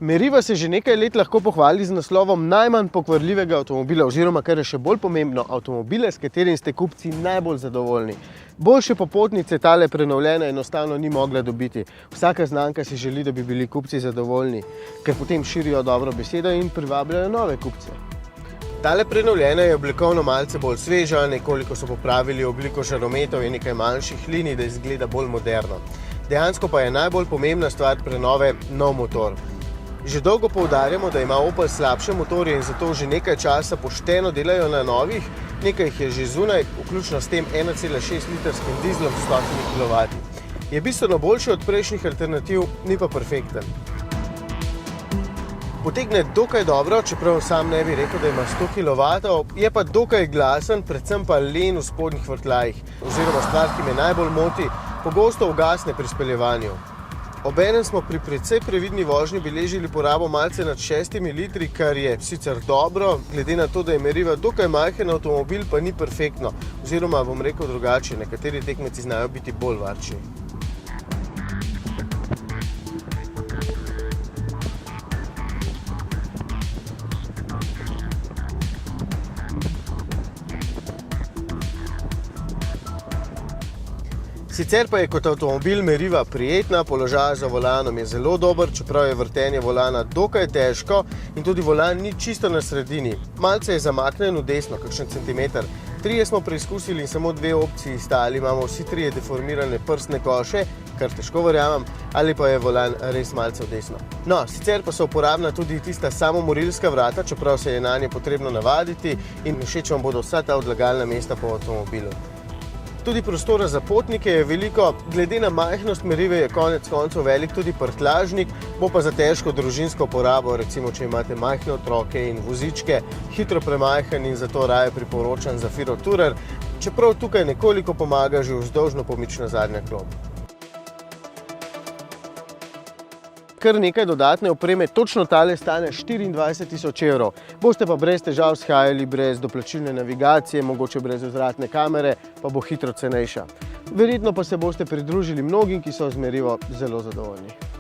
Meriva se že nekaj let lahko pohvali z naslovom najmanj pokvarljivega avtomobila oziroma, kar je še bolj pomembno, avtomobile, s katerim ste kupci najbolj zadovoljni. Boljše popotnice tale prenovljena enostavno ni mogla dobiti. Vsaka znamka si želi, da bi bili kupci zadovoljni, ker potem širijo dobro besedo in privabljajo nove kupce. Tale prenovljena je oblikovno malce bolj sveža, nekoliko so popravili obliko žarometov in nekaj manjših linij, da izgleda bolj moderno. Dejansko pa je najbolj pomembna stvar prenove nov motor. Že dolgo poudarjamo, da ima Opel slabše motorje in zato že nekaj časa pošteno delajo na novih, nekaj jih je že zunaj, vključno s tem 1,6 litrskim dizlom s 100 kW. Je bistveno boljši od prejšnjih alternativ, ni pa perfekten. Potegne dokaj dobro, čeprav sam ne bi rekel, da ima 100 kW, je pa dokaj glasen, predvsem pa len v spodnjih vrtljajih, oziroma stvar, ki me najbolj moti, pogosto ugasne pri speljevanju. Obenem smo pri precej previdni vožnji beležili porabo malce nad 6 litri, kar je sicer dobro, glede na to, da je Meriva dokaj majhen avtomobil, pa ni perfektno. Oziroma, bom rekel drugače, nekateri tekmeci znajo biti bolj varčni. Sicer pa je kot avtomobil Meriva prijetna, položaj za volanom je zelo dober, čeprav je vrtenje volana dokaj težko in tudi volan ni čisto na sredini. Malce je zamaknen v desno, kakšen centimeter. Trije smo preizkusili in samo dve opciji sta, ali imamo vsi trije deformirane prstne koše, kar težko verjamem, ali pa je volan res malce v desno. No, sicer pa so uporabna tudi tista samomorilska vrata, čeprav se je nanje potrebno navaditi in všeč vam bodo vsa ta odlagalna mesta po avtomobilu. Tudi prostora za potnike je veliko, glede na majhnost Merive je konec koncev velik tudi prtljažnik, bo pa za težko družinsko porabo, recimo če imate majhne otroke in vozičke, hitro premajhen in zato raje priporočam Zafiro Tourer, čeprav tukaj nekoliko pomaga že vzdolžno pomična zadnja klop. Kar nekaj dodatne opreme, točno tale stane 24.000 evrov. Boste pa brez težav shajali, brez doplačilne navigacije, mogoče brez vzvratne kamere, pa bo hitro cenejša. Verjetno pa se boste pridružili mnogim, ki so z Merivo zelo zadovoljni.